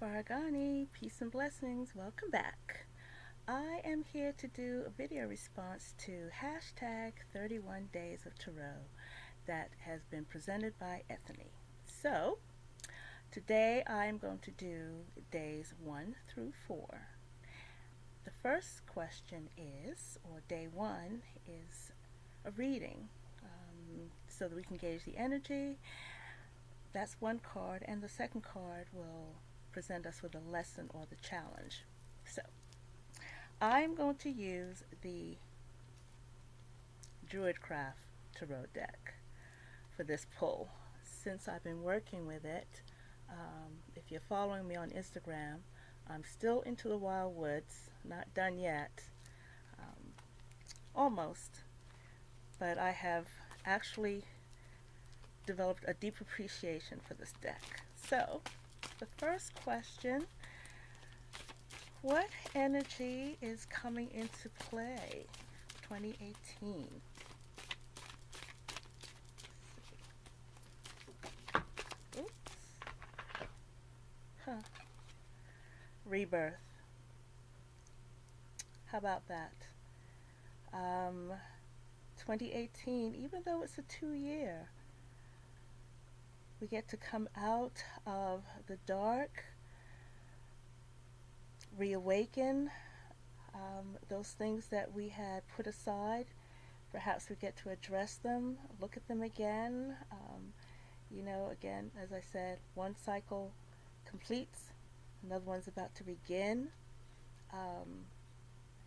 Kabaragani, peace and blessings, welcome back. I am here to do a video response to hashtag 31 Days of Tarot that has been presented by Ethony. So, today I am going to do days 1 through 4. The first question is, or day 1, is a reading so that we can gauge the energy. That's one card, and the second card will present us with a lesson or the challenge. So, I'm going to use the Druidcraft Tarot deck for this pull. Since I've been working with it, if you're following me on Instagram, I'm still into the wild woods, not done yet, almost, but I have actually developed a deep appreciation for this deck. So, the first question, what energy is coming into play 2018? Oops. Rebirth. How about that? 2018, even though it's a 2-year, we get to come out of the dark, reawaken those things that we had put aside. Perhaps we get to address them, look at them again. Again, as I said, one cycle completes, another one's about to begin.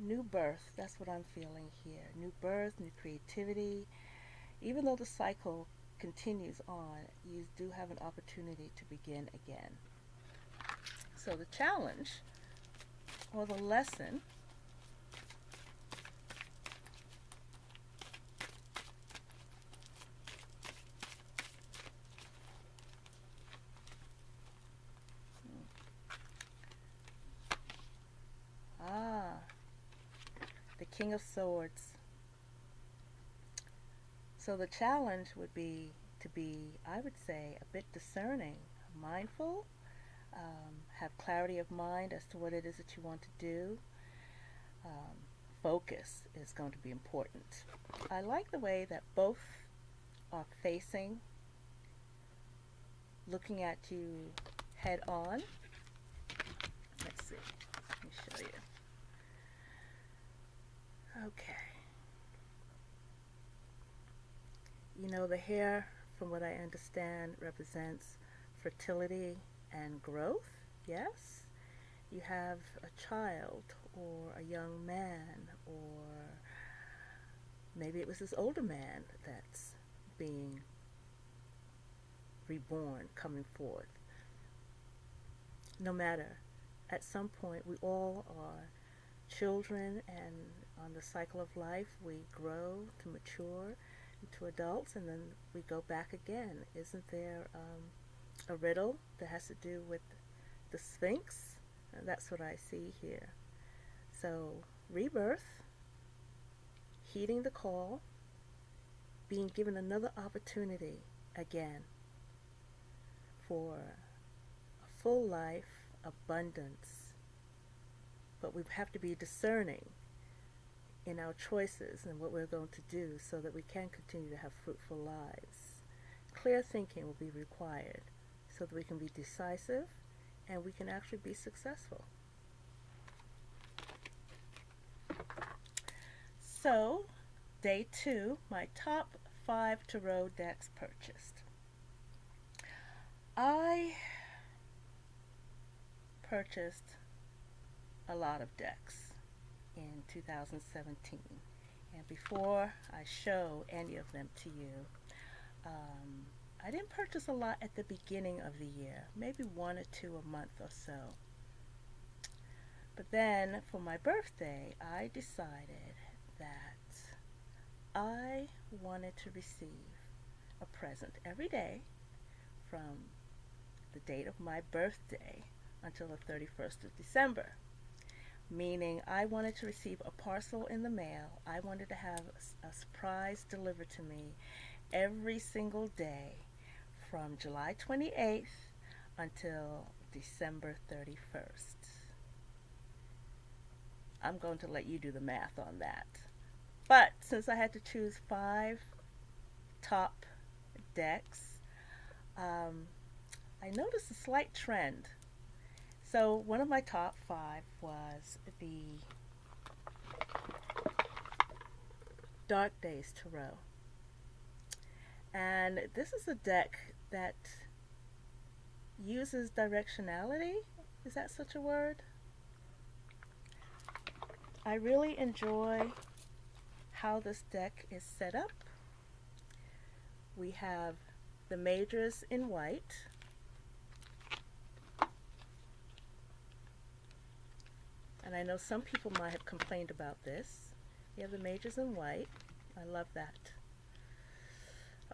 New birth, that's what I'm feeling here. New birth, new creativity. Even though the cycle continues on, you do have an opportunity to begin again. So the challenge, or the lesson, the King of Swords. So the challenge would be to be, I would say, a bit discerning, mindful, have clarity of mind as to what it is that you want to do. Focus is going to be important. I like the way that both are facing, looking at you head on. Let's see, let me show you. Okay. The hair, from what I understand, represents fertility and growth. Yes? You have a child or a young man, or maybe it was this older man that's being reborn, coming forth. No matter, at some point we all are children, and on the cycle of life we grow to mature into adults, and then we go back again. Isn't there a riddle that has to do with the Sphinx? And that's what I see here. So, rebirth, heeding the call, being given another opportunity again for a full life, abundance. But we have to be discerning in our choices and what we're going to do so that we can continue to have fruitful lives. Clear thinking will be required so that we can be decisive and we can actually be successful. So, day 2, my top 5 tarot decks purchased. I purchased a lot of decks in 2017, and before I show any of them to you, I didn't purchase a lot at the beginning of the year, maybe 1 or 2 a month or so. But then for my birthday, I decided that I wanted to receive a present every day from the date of my birthday until the 31st of December. Meaning I wanted to receive a parcel in the mail. I wanted to have a surprise delivered to me every single day from July 28th until December 31st. I'm going to let you do the math on that. But since I had to choose 5 top decks, I noticed a slight trend. So one of my top 5 was the Dark Days Tarot. And this is a deck that uses directionality. Is that such a word? I really enjoy how this deck is set up. We have the majors in white. And I know some people might have complained about this. You have the majors in white. I love that.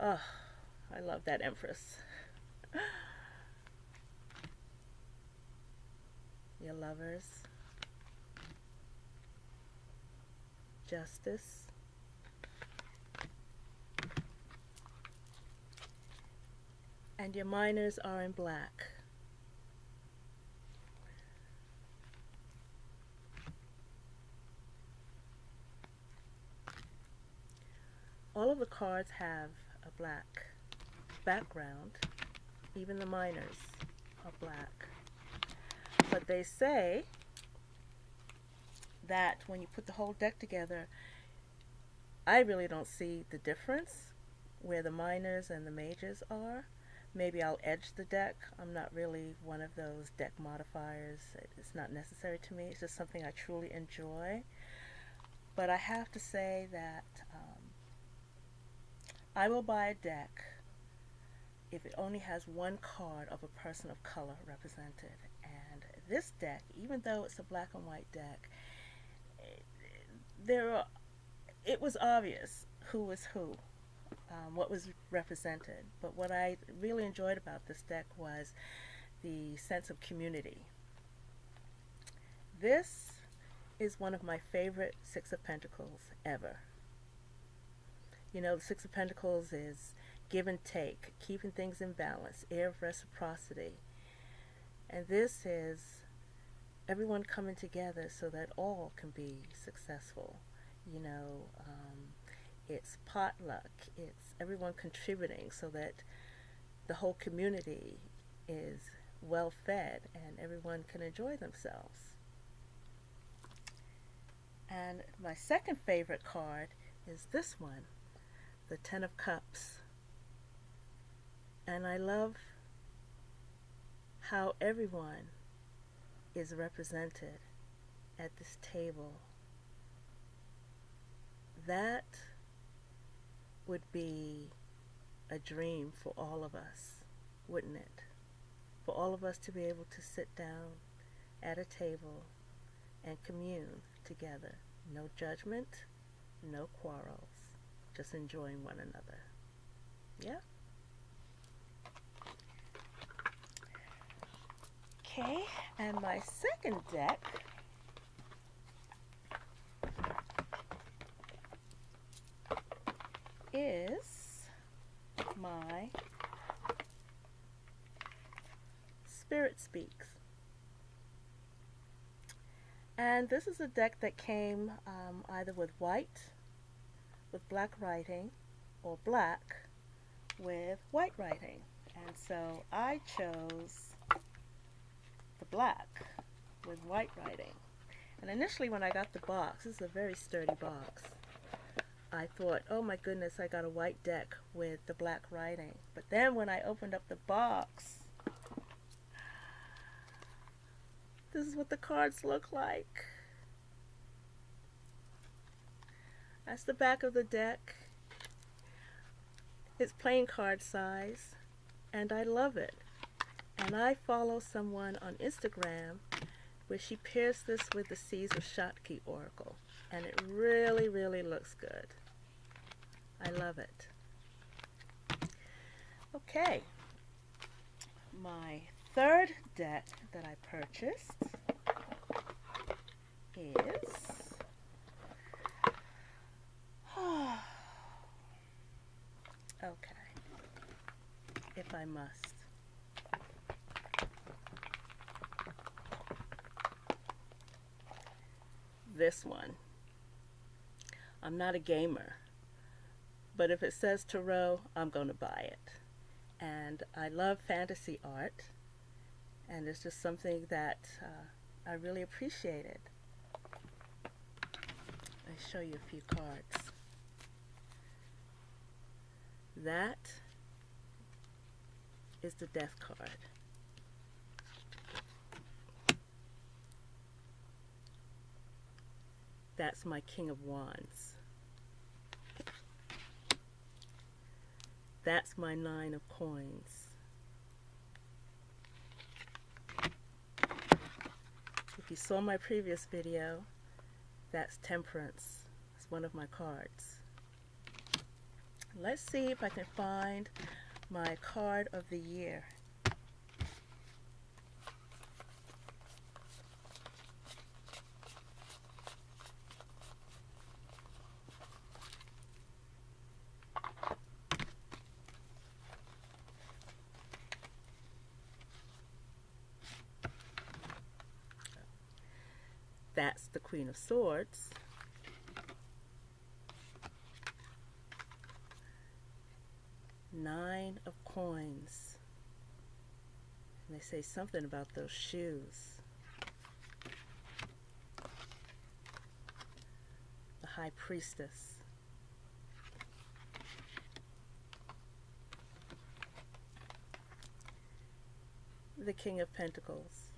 Oh, I love that Empress. Your lovers. Justice. And your minors are in black. All of the cards have a black background. Even the minors are black. But they say that when you put the whole deck together, I really don't see the difference where the minors and the majors are. Maybe I'll edge the deck. I'm not really one of those deck modifiers. It's not necessary to me. It's just something I truly enjoy. But I have to say that I will buy a deck if it only has one card of a person of color represented. And this deck, even though it's a black and white deck, it was obvious who was who, what was represented. But what I really enjoyed about this deck was the sense of community. This is one of my favorite Six of Pentacles ever. You know, the Six of Pentacles is give and take, keeping things in balance, air of reciprocity. And this is everyone coming together so that all can be successful. You know, it's potluck, it's everyone contributing so that the whole community is well fed and everyone can enjoy themselves. And my second favorite card is this one, the Ten of Cups. And I love how everyone is represented at this table. That would be a dream for all of us, wouldn't it? For all of us to be able to sit down at a table and commune together. No judgment, no quarrels, just enjoying one another. Yeah? Okay, and my second deck is my Spirit Speaks. And this is a deck that came either with white, with black writing, or black with white writing. And so I chose the black with white writing. And initially when I got the box, this is a very sturdy box, I thought, oh my goodness, I got a white deck with the black writing. But then when I opened up the box, this is what the cards look like. That's the back of the deck. It's playing card size, and I love it. And I follow someone on Instagram where she pairs this with the Seas of Shakti Oracle, and it really, really looks good. I love it. Okay, my third deck that I purchased is okay, if I must. this one. I'm not a gamer, but if it says tarot, I'm going to buy it. And I love fantasy art, and it's just something that I really appreciated. I'll show you a few cards. That is the Death card. That's my King of Wands. That's my Nine of Coins. If you saw my previous video, that's Temperance. It's one of my cards. Let's see if I can find my card of the year. That's the Queen of Swords. Nine of Coins. And they say something about those shoes. The High Priestess. The King of Pentacles.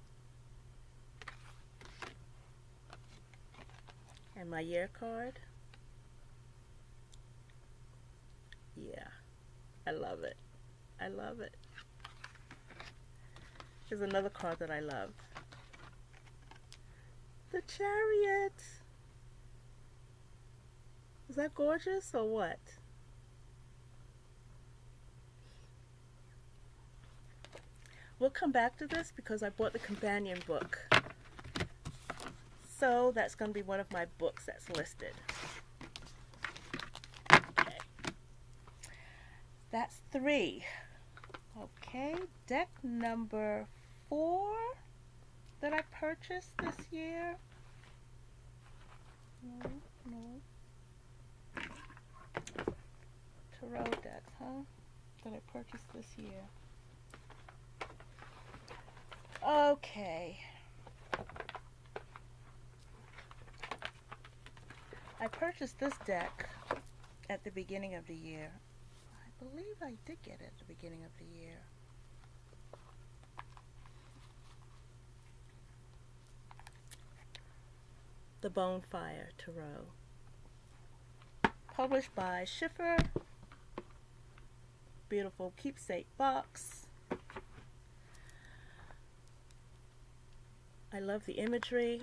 And my year card. Yeah. I love it. I love it. Here's another card that I love. The Chariot. Is that gorgeous or what? We'll come back to this because I bought the companion book. So that's going to be one of my books that's listed. Okay. That's 3. Okay, deck number 4 that I purchased this year. No. Tarot decks, huh? That I purchased this year. Okay. I purchased this deck at the beginning of the year. I believe I did get it at the beginning of the year. The Bonefire Tarot. Published by Schiffer. Beautiful keepsake box. I love the imagery.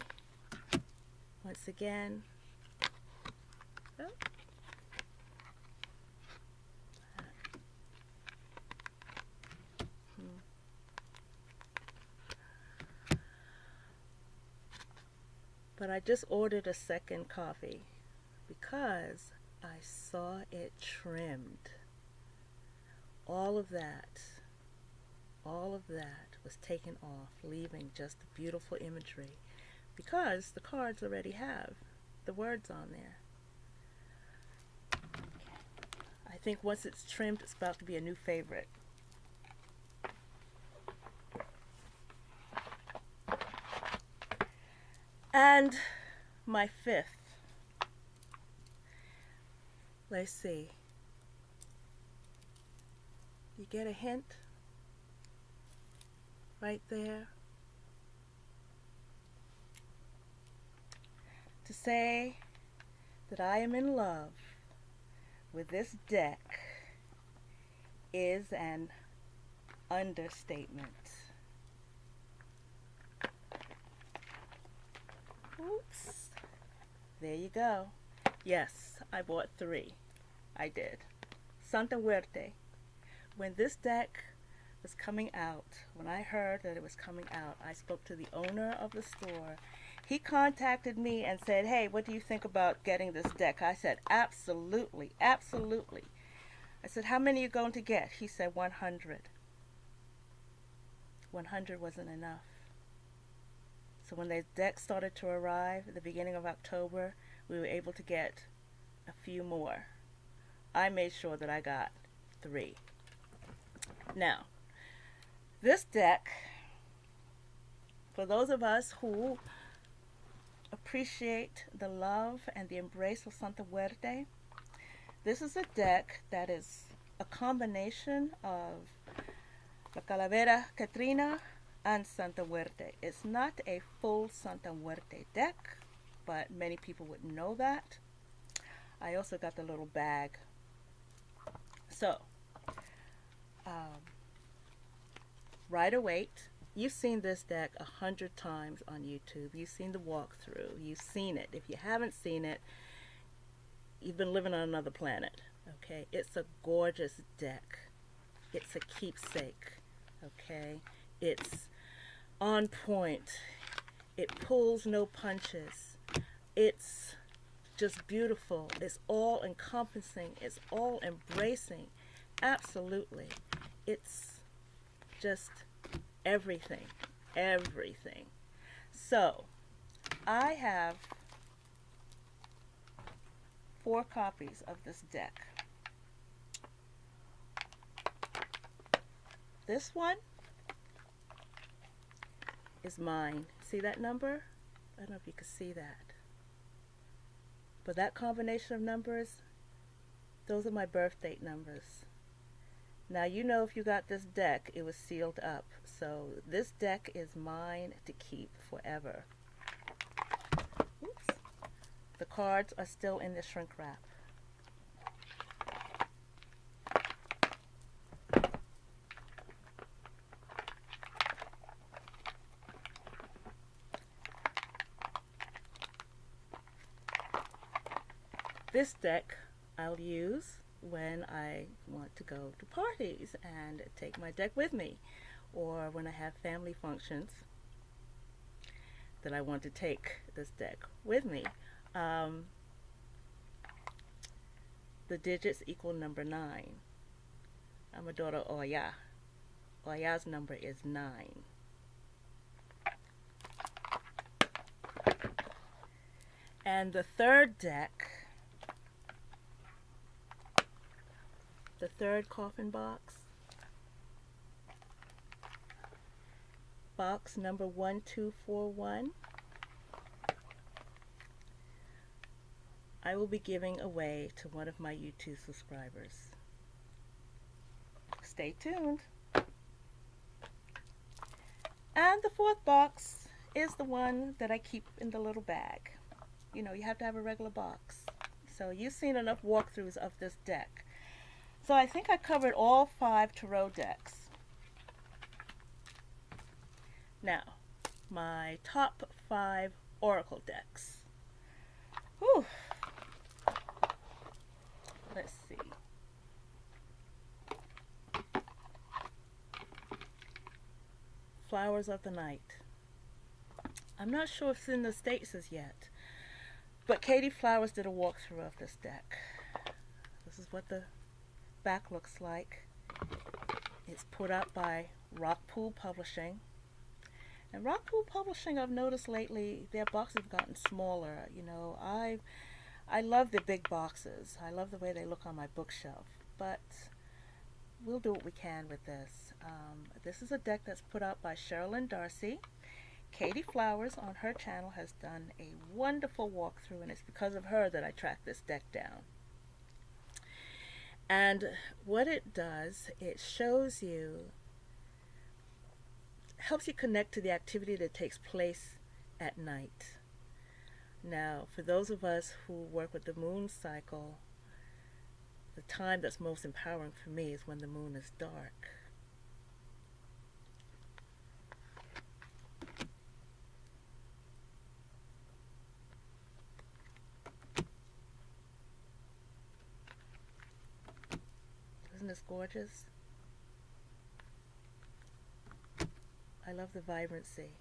Once again. Oh. But I just ordered a second copy because I saw it trimmed. All of that was taken off, leaving just the beautiful imagery because the cards already have the words on there. I think once it's trimmed, it's about to be a new favorite. And my 5th. Let's see. You get a hint right there to say that I am in love with this deck is an understatement. Oops. There you go. Yes, I bought 3. I did. Santa Muerte. When this deck was coming out, when I heard that it was coming out, I spoke to the owner of the store. He contacted me and said, hey, what do you think about getting this deck? I said, absolutely, absolutely. I said, how many are you going to get? He said, 100. 100 wasn't enough. So when the decks started to arrive at the beginning of October, we were able to get a few more. I made sure that I got 3. Now, this deck, for those of us who appreciate the love and the embrace of Santa Muerte, this is a deck that is a combination of La Calavera Catrina and Santa Muerte. It's not a full Santa Muerte deck, but many people would know that. I also got the little bag. So, Rider Waite, you've seen this deck 100 times on YouTube. You've seen the walkthrough. You've seen it. If you haven't seen it, you've been living on another planet. Okay, it's a gorgeous deck. It's a keepsake. Okay, it's on point. It pulls no punches. It's just beautiful. It's all encompassing. It's all embracing. Absolutely. It's just everything. Everything. So, I have 4 copies of this deck. This one is mine. See that number? I don't know if you can see that. But that combination of numbers, those are my birth date numbers. Now you know if you got this deck, it was sealed up. So this deck is mine to keep forever. Oops. The cards are still in the shrink wrap. This deck I'll use when I want to go to parties and take my deck with me, or when I have family functions that I want to take this deck with me. The digits equal number 9. I'm a daughter of Oya. Oya's number is 9. And the third deck, the third coffin box, box number 1241, I will be giving away to one of my YouTube subscribers. Stay tuned. And the 4th box is the one that I keep in the little bag. You know, you have to have a regular box. So you've seen enough walkthroughs of this deck. So I think I covered all 5 tarot decks. Now, my top 5 oracle decks. Whew. Let's see. Flowers of the Night. I'm not sure if it's in the States as yet, but Katie Flowers did a walkthrough of this deck. This is what the back looks like. It's put out by Rockpool Publishing. And Rockpool Publishing, I've noticed lately, their boxes have gotten smaller. You know, I love the big boxes. I love the way they look on my bookshelf. But we'll do what we can with this. This is a deck that's put out by Sherilyn Darcy. Katie Flowers on her channel has done a wonderful walkthrough, and it's because of her that I tracked this deck down. And what it does, it shows you, helps you connect to the activity that takes place at night. Now, for those of us who work with the moon cycle, the time that's most empowering for me is when the moon is dark. Isn't this gorgeous? I love the vibrancy.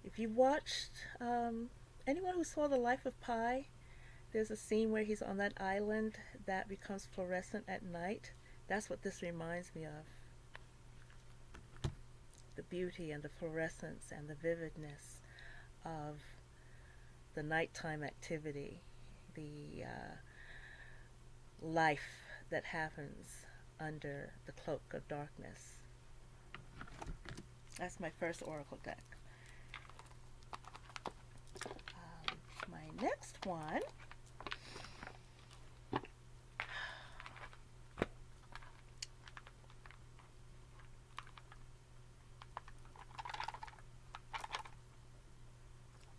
If you watched, anyone who saw The Life of Pi, there's a scene where he's on that island that becomes fluorescent at night. That's what this reminds me of. beauty and the fluorescence and the vividness of the nighttime activity, the life that happens under the cloak of darkness. That's my first oracle deck. My next one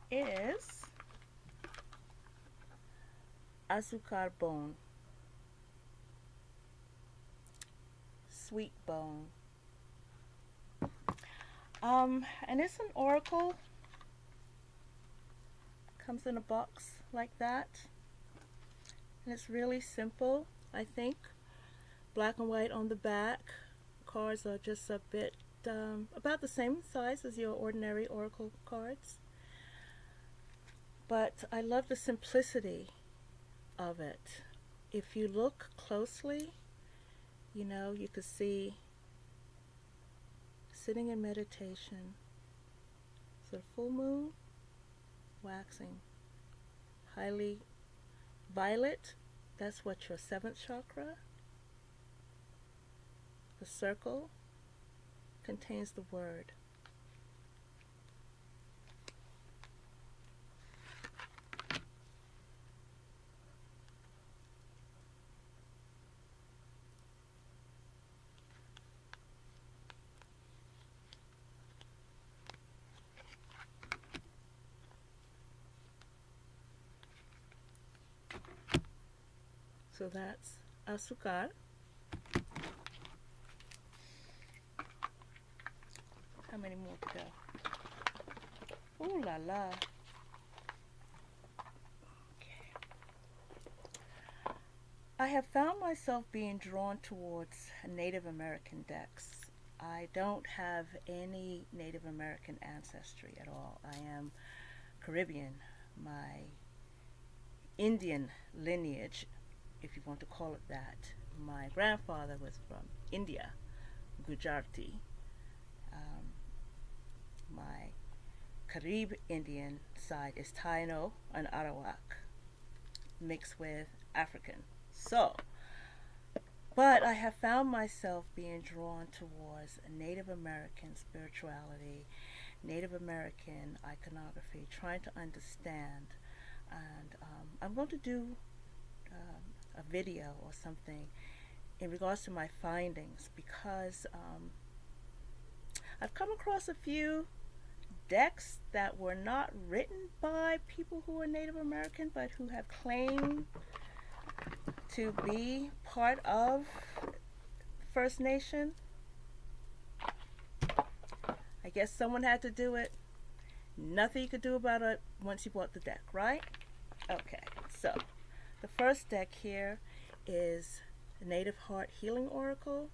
is Azúcar Bone, sweet bone. And it's an oracle. Comes in a box like that. And it's really simple, I think. Black and white on the back. Cards are just a bit about the same size as your ordinary oracle cards. But I love the simplicity of it. If you look closely, you know, you could see sitting in meditation. So the full moon, waxing, highly violet, that's what your 7th chakra. The circle contains the word. So that's azúcar. How many more to go? Ooh la la. Okay. I have found myself being drawn towards Native American decks. I don't have any Native American ancestry at all. I am Caribbean. My Indian lineage, if you want to call it that. My grandfather was from India, Gujarati. My Carib Indian side is Taino and Arawak, mixed with African. So, but I have found myself being drawn towards Native American spirituality, Native American iconography, trying to understand. And I'm going to do a video or something in regards to my findings, because I've come across a few decks that were not written by people who are Native American, but who have claimed to be part of First Nation. I guess someone had to do it. Nothing you could do about it once you bought the deck, right? Okay, so the first deck here is Native Heart Healing Oracle.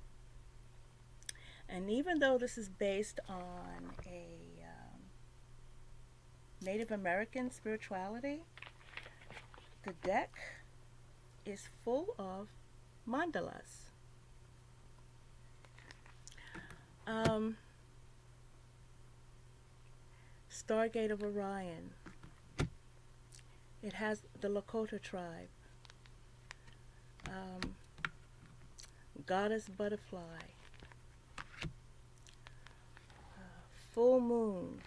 And even though this is based on a Native American spirituality, the deck is full of mandalas. Stargate of Orion. It has the Lakota tribe. Goddess Butterfly. Full moon.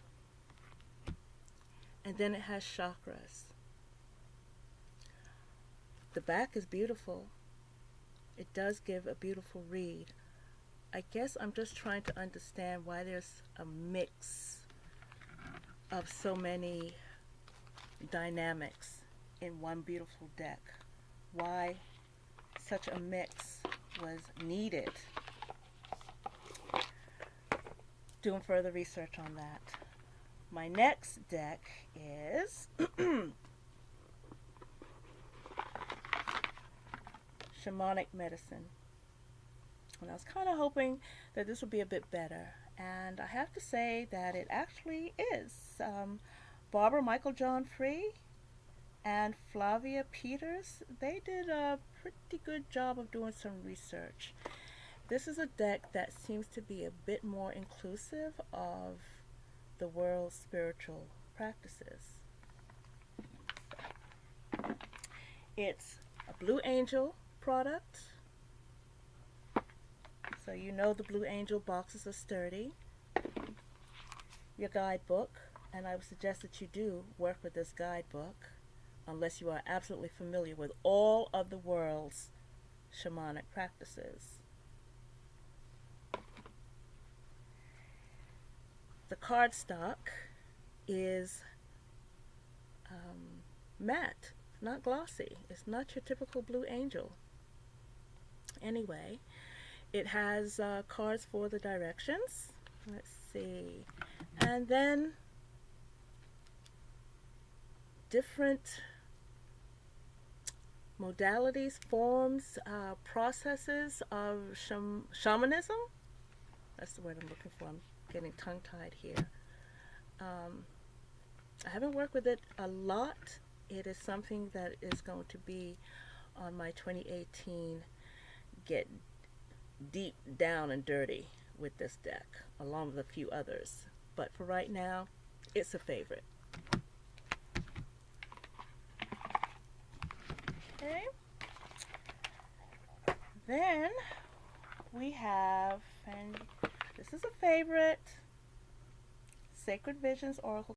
And then it has chakras. The back is beautiful. It does give a beautiful read. I guess I'm just trying to understand why there's a mix of so many dynamics in one beautiful deck. Why such a mix was needed. Doing further research on that. My next deck is Shamanic Medicine. And I was kind of hoping that this would be a bit better. And I have to say that it actually is. Barbara Michael John Free and Flavia Peters, they did a pretty good job of doing some research. This is a deck that seems to be a bit more inclusive of the world's spiritual practices. It's a Blue Angel product, so you know the Blue Angel boxes are sturdy. Your guidebook, and I would suggest that you do work with this guidebook unless you are absolutely familiar with all of the world's shamanic practices. The cardstock is matte, not glossy. It's not your typical Blue Angel. Anyway, it has cards for the directions. Let's see. And then different modalities, forms, processes of shamanism. That's the word I'm looking for. I'm getting tongue-tied here. I haven't worked with it a lot. It is something that is going to be on my 2018 Get Deep Down and Dirty with this deck, along with a few others. But for right now, it's a favorite. Okay. Then we have, and this is a favorite, Sacred Visions Oracle